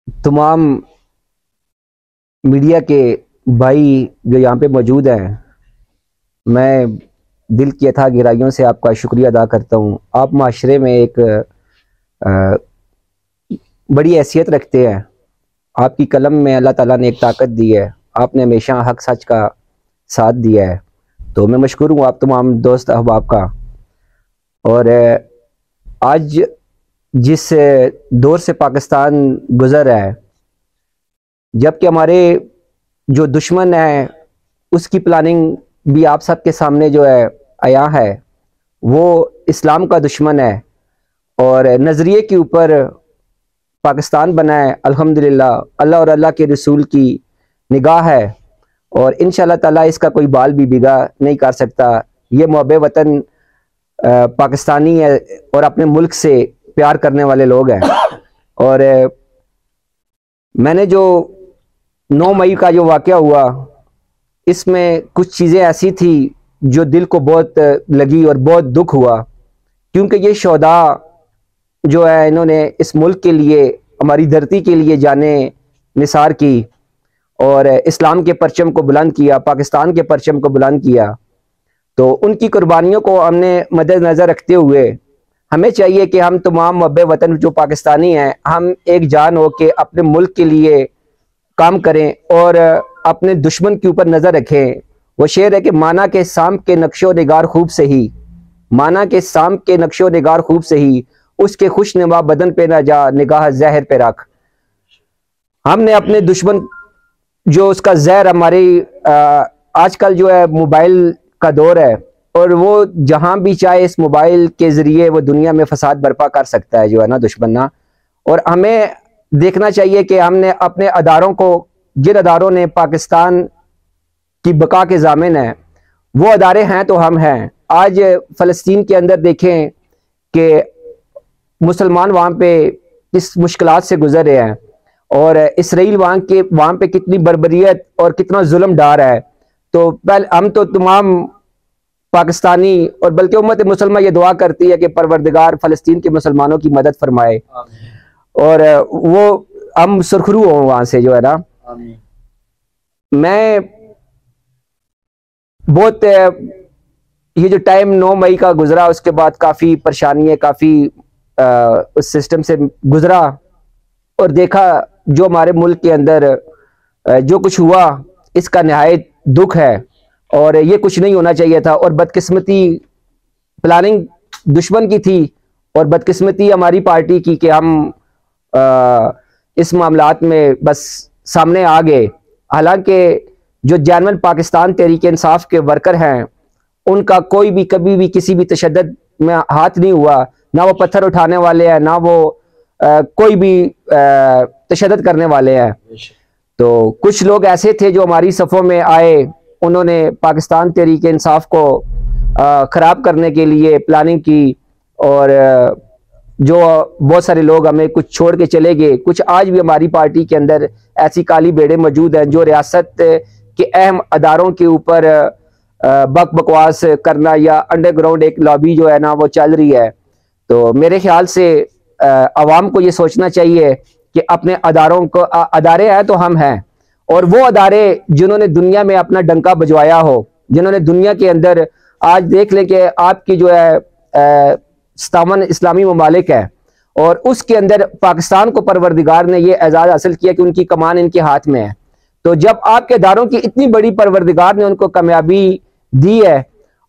तमाम मीडिया के भाई जो यहाँ पे मौजूद हैं, मैं दिल की अथाह गहराइयों से आपका शुक्रिया अदा करता हूँ। आप माशरे में एक बड़ी हैसियत रखते हैं। आपकी कलम में अल्लाह ताला ने एक ताकत दी है। आपने हमेशा हक सच का साथ दिया है, तो मैं मशकूर हूँ आप तमाम दोस्त अहबाब का। और आज जिस दौर से पाकिस्तान गुज़र रहा है, जबकि हमारे जो दुश्मन है उसकी प्लानिंग भी आप सब के सामने जो है आया है, वो इस्लाम का दुश्मन है और नज़रिए के ऊपर पाकिस्तान बना है। अल्हम्दुलिल्लाह अल्लाह और अल्लाह के रसूल की निगाह है और इंशाअल्लाह ताला इसका कोई बाल भी बिगा नहीं कर सकता। ये मुहब्बे वतन पाकिस्तानी है और अपने मुल्क से प्यार करने वाले लोग हैं। और मैंने जो 9 मई का जो वाक़या हुआ, इसमें कुछ चीज़ें ऐसी थी जो दिल को बहुत लगी और बहुत दुख हुआ, क्योंकि ये शोहदा जो है इन्होंने इस मुल्क के लिए, हमारी धरती के लिए जाने निसार की और इस्लाम के परचम को बुलंद किया, पाकिस्तान के परचम को बुलंद किया। तो उनकी कुर्बानियों को हमने मद्देनज़र रखते हुए हमें चाहिए कि हम तमाम मुहब्बे वतन जो पाकिस्तानी हैं, हम एक जान हो के अपने मुल्क के लिए काम करें और अपने दुश्मन के ऊपर नज़र रखें। वो शेर है कि माना के शाम के नक्शो निगार खूब से ही, माना के शाम के नक्शो निगार खूब से ही, उसके खुश नुमा बदन पे ना जा निगाह जहर पे रख। हमने अपने दुश्मन जो उसका जहर, हमारी आजकल जो है मोबाइल का दौर है और वो जहां भी चाहे इस मोबाइल के जरिए वो दुनिया में फसाद बर्पा कर सकता है जो है ना दुश्मन ना। और हमें देखना चाहिए कि हमने अपने अदारों को, जिन अदारों ने पाकिस्तान की बका के जामिन है, वो अदारे हैं तो हम हैं। आज फ़लस्तीन के अंदर देखें कि मुसलमान वहाँ पे किस मुश्किलात से गुजर रहे हैं और इसराइल वहाँ पे कितनी बर्बरियत और कितना जुल्म डार है। तो पहले हम तो तमाम पाकिस्तानी और बल्कि उम्मत मुसलमान ये दुआ करती है कि परवरदिगार फ़लस्तीन के मुसलमानों की मदद फरमाए और वो हम सुरखरू हों वहाँ से जो है ना। मैं बहुत ये जो टाइम 9 मई का गुजरा, उसके बाद काफ़ी परेशानी, काफ़ी उस सिस्टम से गुजरा और देखा जो हमारे मुल्क के अंदर जो कुछ हुआ, इसका निहायत दुख है और ये कुछ नहीं होना चाहिए था। और बदकिस्मती प्लानिंग दुश्मन की थी और बदकिस्मती हमारी पार्टी की कि हम इस मामलात में बस सामने आ गए। हालांकि जो जानवन पाकिस्तान तहरीक इंसाफ के वर्कर हैं, उनका कोई भी कभी भी किसी भी तशद्दुद में हाथ नहीं हुआ, ना वो पत्थर उठाने वाले हैं, ना वो कोई भी तशद्दुद करने वाले हैं। तो कुछ लोग ऐसे थे जो हमारी सफ़ों में आए, उन्होंने पाकिस्तान तहरीक इंसाफ को ख़राब करने के लिए प्लानिंग की और जो बहुत सारे लोग हमें कुछ छोड़ के चले गए। कुछ आज भी हमारी पार्टी के अंदर ऐसी काली भेड़ें मौजूद हैं जो रियासत के अहम अदारों के ऊपर बकवास करना या अंडरग्राउंड एक लॉबी जो है ना वो चल रही है। तो मेरे ख्याल से अवाम को ये सोचना चाहिए कि अपने अदारों को, अदारे हैं तो हम हैं, और वो अदारे जिन्होंने दुनिया में अपना डंका बजवाया हो, जिन्होंने दुनिया के अंदर, आज देख लें कि आपकी जो है 57 इस्लामी ममालिक है और उसके अंदर पाकिस्तान को परवरदिगार ने ये एजाज़ हासिल किया कि उनकी कमान इनके हाथ में है। तो जब आपके अदारों की इतनी बड़ी परवरदिगार ने उनको कामयाबी दी है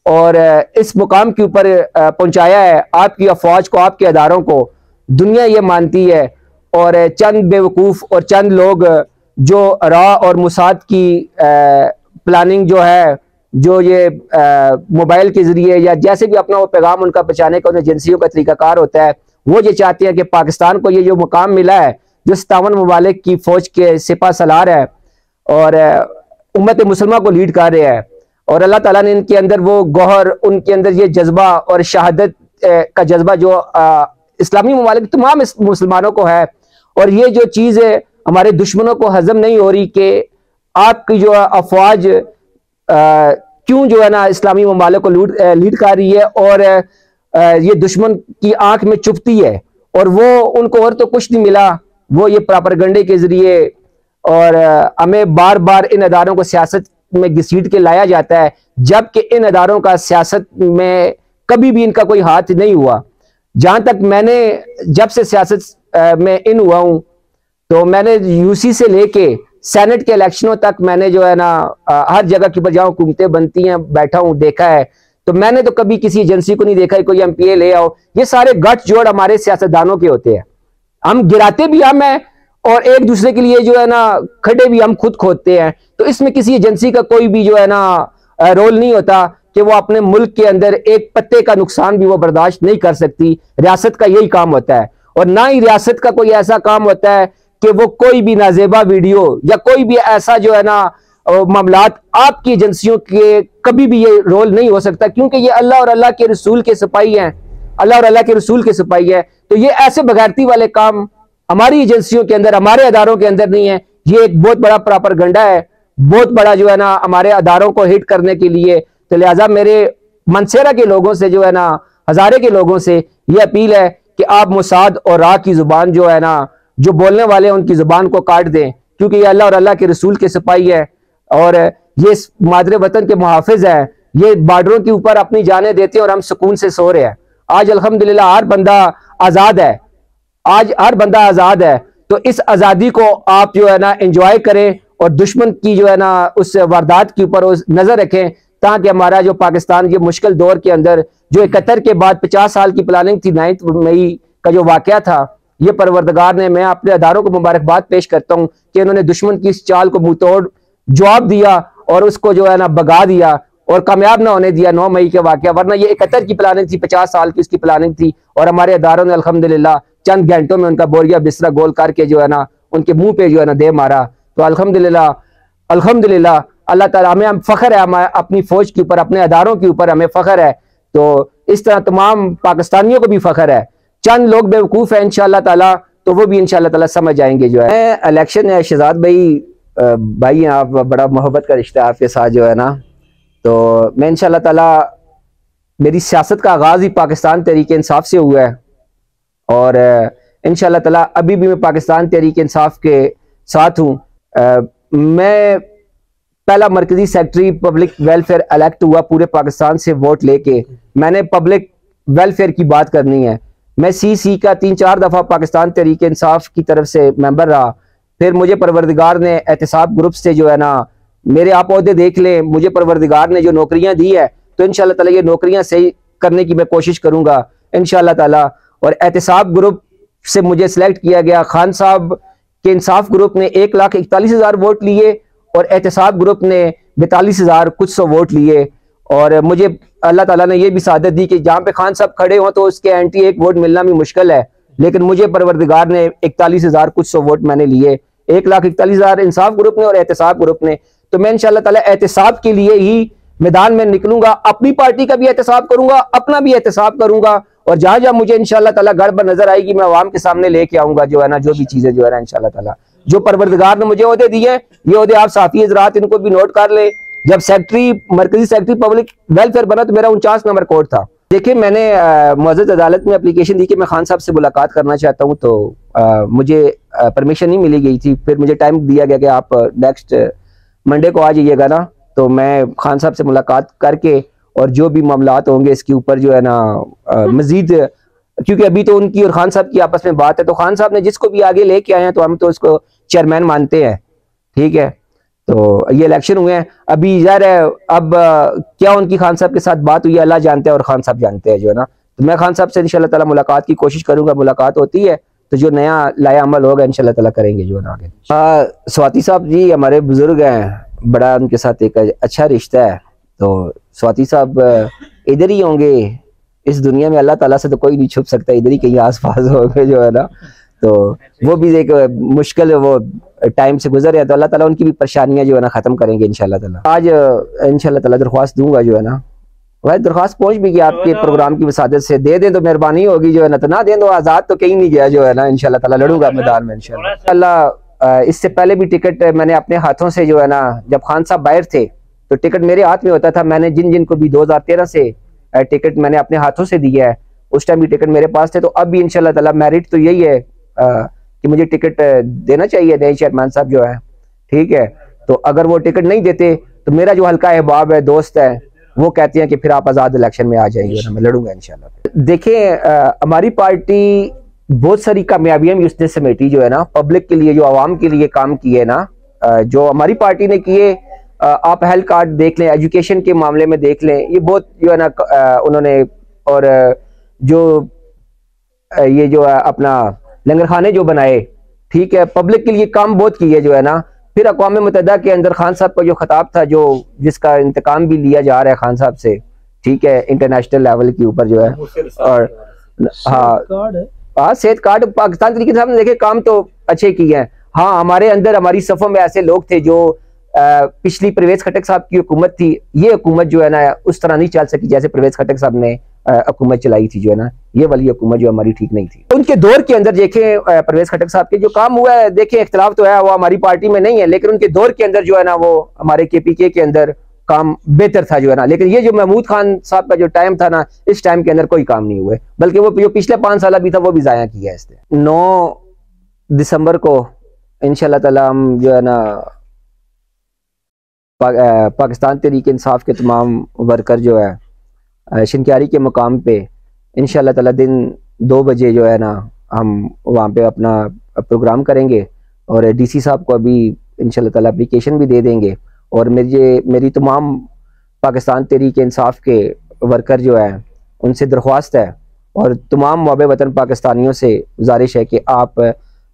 और इस मुकाम के ऊपर पहुंचाया है, आपकी अफवाज को, आपके अदारों को दुनिया ये मानती है और चंद बेवकूफ़ और चंद लोग जो रा और मुसाद की प्लानिंग जो है, जो ये मोबाइल के ज़रिए या जैसे भी अपना वो पैगाम उनका पहुँचाने का उन्हें एजेंसियों का तरीक़ाकार होता है, वो ये चाहते हैं कि पाकिस्तान को ये जो मुकाम मिला है, जो 57 ममालिक की फ़ौज के सिपा सलार है और उम्मत मुसलमान को लीड कर रहे हैं, और अल्लाह ताला ने इनके अंदर वो गौहर, उनके अंदर ये जज्बा और शहादत का जज्बा जो इस्लामी ममालिक तमाम मुसलमानों को है। और ये जो चीज़ है हमारे दुश्मनों को हजम नहीं हो रही कि आपकी जो अफवाज क्यों जो है ना इस्लामी ममालिक को लीड कर रही है और ये दुश्मन की आंख में चुभती है और वो उनको और तो कुछ नहीं मिला, वो ये प्रोपेगेंडे के जरिए और हमें बार बार इन अदारों को सियासत में घसीट के लाया जाता है, जबकि इन अदारों का सियासत में कभी भी इनका कोई हाथ नहीं हुआ। जहां तक मैंने जब से सियासत में इन हुआ हूं, तो मैंने यूसी से लेके सेनेट के इलेक्शनों तक मैंने जो है ना हर जगह की पर जहां हुकूमतें बनती हैं बैठा हूं, देखा है। तो मैंने तो कभी किसी एजेंसी को नहीं देखा है कोई एमपीए ले आओ। ये सारे गठ जोड़ हमारे सियासतदानों के होते हैं। हम गिराते भी हम हैं और एक दूसरे के लिए जो है ना खड़े भी हम खुद खोदते हैं। तो इसमें किसी एजेंसी का कोई भी जो है ना रोल नहीं होता कि वो अपने मुल्क के अंदर एक पत्ते का नुकसान भी वो बर्दाश्त नहीं कर सकती। रियासत का यही काम होता है, और ना ही रियासत का कोई ऐसा काम होता है कि वो कोई भी नाजेबा वीडियो या कोई भी ऐसा जो है ना मामलात आपकी एजेंसियों के कभी भी ये रोल नहीं हो सकता, क्योंकि ये अल्लाह और अल्लाह के रसूल के सिपाही हैं, अल्लाह और अल्लाह के रसूल के सिपाही है। तो ये ऐसे बगैरती वाले काम हमारी एजेंसियों के अंदर, हमारे अदारों के अंदर नहीं है। ये एक बहुत बड़ा प्रोपेगेंडा है, बहुत बड़ा जो है ना हमारे अदारों को हिट करने के लिए। तो लिहाजा मेरे मनसेरा के लोगों से जो है ना, हजारे के लोगों से ये अपील है कि आप मुसाद और राह की जुबान जो है ना, जो बोलने वाले हैं उनकी जुबान को काट दें, क्योंकि ये अल्लाह और अल्लाह के रसूल के सिपाही है और ये मादरे वतन के मुहाफिज है। ये बॉर्डरों के ऊपर अपनी जानें देते हैं और हम सुकून से सो रहे हैं। आज अल्हम्दुलिल्लाह हर बंदा आजाद है, आज हर बंदा आजाद है। तो इस आजादी को आप जो है ना एंजॉय करें और दुश्मन की जो है ना उस वारदात के ऊपर नजर रखें, ताकि हमारा जो पाकिस्तान ये मुश्किल दौर के अंदर जो 71 के बाद 50 साल की प्लानिंग थी, 9 मई का जो वाकया था, ये परवरदिगार ने, मैं अपने अदारों को मुबारकबाद पेश करता हूं कि इन्होंने दुश्मन की इस चाल को मुंह तोड़ जवाब दिया और उसको जो है ना भगा दिया और कामयाब ना होने दिया 9 मई के वाकया। वरना ये 71 की प्लानिंग थी, 50 साल की इसकी प्लानिंग थी, और हमारे अदारों ने अल्हम्दुलिल्लाह चंद घंटों में उनका बोरिया बिस्तरा गोल करके जो है ना उनके मुंह पे जो है ना दे मारा। तो अल्हम्दुलिल्लाह अल्हम्दुलिल्लाह अल्लाह ताला, हमें फख्र है अपनी फौज के ऊपर, अपने अदारों के ऊपर हमें फख्र है। तो इस तरह तमाम पाकिस्तानियों को भी फख्र है। चंद लोग बेवकूफ़ हैं इंशाअल्लाह ताला, तो वो भी इंशाअल्लाह ताला समझ जाएंगे। जो है इलेक्शन है, शहजाद भाई हैं आप, बड़ा मोहब्बत का रिश्ता है आपके साथ जो है ना। तो मैं इंशाअल्लाह ताला, मेरी सियासत का आगाज़ ही पाकिस्तान तहरीक इंसाफ से हुआ है और इंशाअल्लाह ताला अभी भी मैं पाकिस्तान तहरीक इंसाफ के साथ हूँ। मैं पहला मरकजी सेक्रेटरी पब्लिक वेलफेयर इलेक्ट हुआ पूरे पाकिस्तान से वोट लेके। मैंने पब्लिक वेलफेयर की बात करनी है। मैं सी का 3-4 दफ़ा पाकिस्तान तहरीक इंसाफ की तरफ से मेंबर रहा। फिर मुझे परवरदिगार ने एहतिसाब ग्रुप से जो है ना, मेरे आप ओहदे देख लें, मुझे परवरदिगार ने जो नौकरियां दी है, तो इंशाअल्लाह ताला ये नौकरियां सही करने की मैं कोशिश करूंगा इंशाअल्लाह ताला। और एहतिसाब ग्रुप से मुझे सिलेक्ट किया गया। खान साहब के इंसाफ ग्रुप ने 1,41,000 वोट लिए और एहतिसाब ग्रुप ने 42,000 कुछ सौ वोट लिए। और मुझे अल्लाह ताला ने यह भी सादत दी कि जहाँ पे खान साहब खड़े हों तो उसके एंटी एक वोट मिलना भी मुश्किल है, लेकिन मुझे परवरदिगार ने 41,000 कुछ सौ वोट मैंने लिए, 1,41,000 इंसाफ ग्रुप ने और एहतिसाब ग्रुप ने। तो मैं इंशाअल्लाह ताला एहतिसाब के लिए ही मैदान में निकलूंगा, अपनी पार्टी का भी एहतिसाब करूंगा, अपना भी एहतिसाब करूंगा, और जहां जहां मुझे इंशाअल्लाह ताला गड़बड़ नजर आएगी मैं अवाम के सामने लेके आऊंगा जो है ना, जो भी चीजें जो है ना इंशाअल्लाह ताला। जो परवरदिगार ने मुझे ओहदे दिए, ये ओहदे आप साथी हज़रात इनको भी नोट कर ले। जब सेक्रेटरी, मरकजी सेक्रेटरी पब्लिक वेलफेयर बना तो मेरा 49 नंबर कोड था। देखिए, मैंने मुअज़्ज़ज़ अदालत में एप्लीकेशन दी कि मैं खान साहब से मुलाकात करना चाहता हूँ, तो मुझे परमिशन नहीं मिली गई थी। फिर मुझे टाइम दिया गया कि आप नेक्स्ट मंडे को आ जाइएगा ना। तो मैं खान साहब से मुलाकात करके और जो भी मामलात होंगे इसके ऊपर जो है ना मजीद, क्योंकि अभी तो उनकी और खान साहब की आपस में बात है, तो खान साहब ने जिसको भी आगे लेके आए हैं तो हम तो उसको चेयरमैन मानते हैं, ठीक है। तो ये इलेक्शन हुए हैं, अभी यार अब क्या उनकी खान साहब के साथ बात हुई है अल्लाह जानते हैं और खान साहब जानते हैं जो है ना। तो मैं खान साहब से इंशाअल्लाह ताला मुलाकात की कोशिश करूंगा। मुलाकात होती है तो जो नया लाया अमल होगा इंशाअल्लाह ताला करेंगे जो है ना आगे। स्वाति साहब जी हमारे बुजुर्ग हैं, बड़ा उनके साथ एक अच्छा रिश्ता है। तो स्वाति साहब इधर ही होंगे इस दुनिया में, अल्लाह ताला से तो कोई नहीं छुप सकता, इधर ही कहीं आसपास होंगे जो है ना। तो वो भी एक मुश्किल वो टाइम से गुजर रहे हैं, तो अल्लाह ताला उनकी भी परेशानियां जो है ना खत्म करेंगे इंशाअल्लाह ताला। आज इंशाअल्लाह ताला दरख्वास्त दूंगा जो है ना, भाई दरख्वास्त पहुंच भी गई आपके प्रोग्राम की वसादत से, दे दें तो मेहरबानी होगी जो है ना, तो ना दें तो आजाद तो कहीं नहीं गया जो है ना। इंशाअल्लाह ताला लड़ूंगा मैदान में इंशाअल्लाह। इससे पहले भी टिकट मैंने अपने हाथों से जो है ना, जब खान साहब बाहर थे तो टिकट मेरे हाथ में होता था। मैंने जिन जिन को भी 2013 से टिकट मैंने अपने हाथों से दिया है, उस टाइम भी टिकट मेरे पास थे। तो अब भी इंशाअल्लाह ताला मेरिट तो यही है कि मुझे टिकट देना चाहिए नए चेयरमैन साहब जो है, ठीक है। तो अगर वो टिकट नहीं देते तो मेरा जो हल्का अहबाब है, दोस्त है, वो कहते हैं कि फिर आप आज़ाद इलेक्शन में आ जाएंगे, मैं लड़ूंगा इंशाल्लाह। देखिए हमारी पार्टी बहुत सारी कामयाबियां भी उसने समेटी जो है ना, पब्लिक के लिए, जो आवाम के लिए काम किए ना, जो हमारी पार्टी ने किए। आप हेल्थ कार्ड देख लें, एजुकेशन के मामले में देख लें, ये बहुत जो है ना उन्होंने, और जो ये जो है अपना लंगर खाने जो बनाए, ठीक है, पब्लिक के लिए काम बहुत किए जो है ना। फिर अक़वाम मुत्तहिदा के अंदर खान साहब का जो खिताब था, जो जिसका इंतकाम भी लिया जा रहा है खान साहब से, ठीक है, इंटरनेशनल लेवल के ऊपर जो है। और हाँ, सेहत कार्ड पाकिस्तान तरीके से हमने देखे काम तो अच्छे किए हैं। हाँ, हमारे अंदर, हमारी सफ़ों में ऐसे लोग थे जो पिछली परवेज खटक साहब की हुकूमत थी, ये हुकूमत जो है ना उस तरह नहीं चल सकी जैसे परवेज खटक साहब ने हुकूमत चलाई थी जो है ना, ये वाली हुकूमत जो हमारी ठीक नहीं थी। उनके दौर के अंदर देखें परवेज खटक साहब के जो काम हुआ है, देखें इख्तिलाफ तो है, वो हमारी पार्टी में नहीं है, लेकिन उनके दौर के अंदर जो है ना वो हमारे KPK के अंदर काम बेहतर था जो है ना। लेकिन ये जो महमूद खान साहब का जो टाइम था ना, इस टाइम के अंदर कोई काम नहीं हुए, बल्कि वो जो पिछले 5 साल भी था वो भी जाया किया है इसने। 9 दिसंबर को इंशाल्लाह ताला हम जो है ना पाकिस्तान तहरीक इंसाफ के तमाम वर्कर जो है शिनक्यारी के मुकाम पे इंशाल्लाह ताला दिन 2 बजे जो है ना हम वहाँ पे अपना प्रोग्राम करेंगे, और DC साहब को अभी इंशाल्लाह ताला एप्लीकेशन भी दे देंगे। और मेरी तमाम पाकिस्तान तहरीक इंसाफ के वर्कर जो है उनसे दरख्वास्त है, और तमाम मोहब्बे वतन पाकिस्तानियों से गुजारिश है कि आप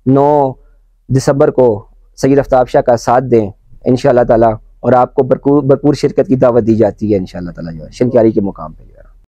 9 दिसंबर को सैयद आफ्ताब शाह का साथ दें इंशाल्लाह ताला, और आपको भरपूर शिरकत की दावत दी जाती है इंशाल्लाह ताला जो है शिनक्यारी के मुकाम पे।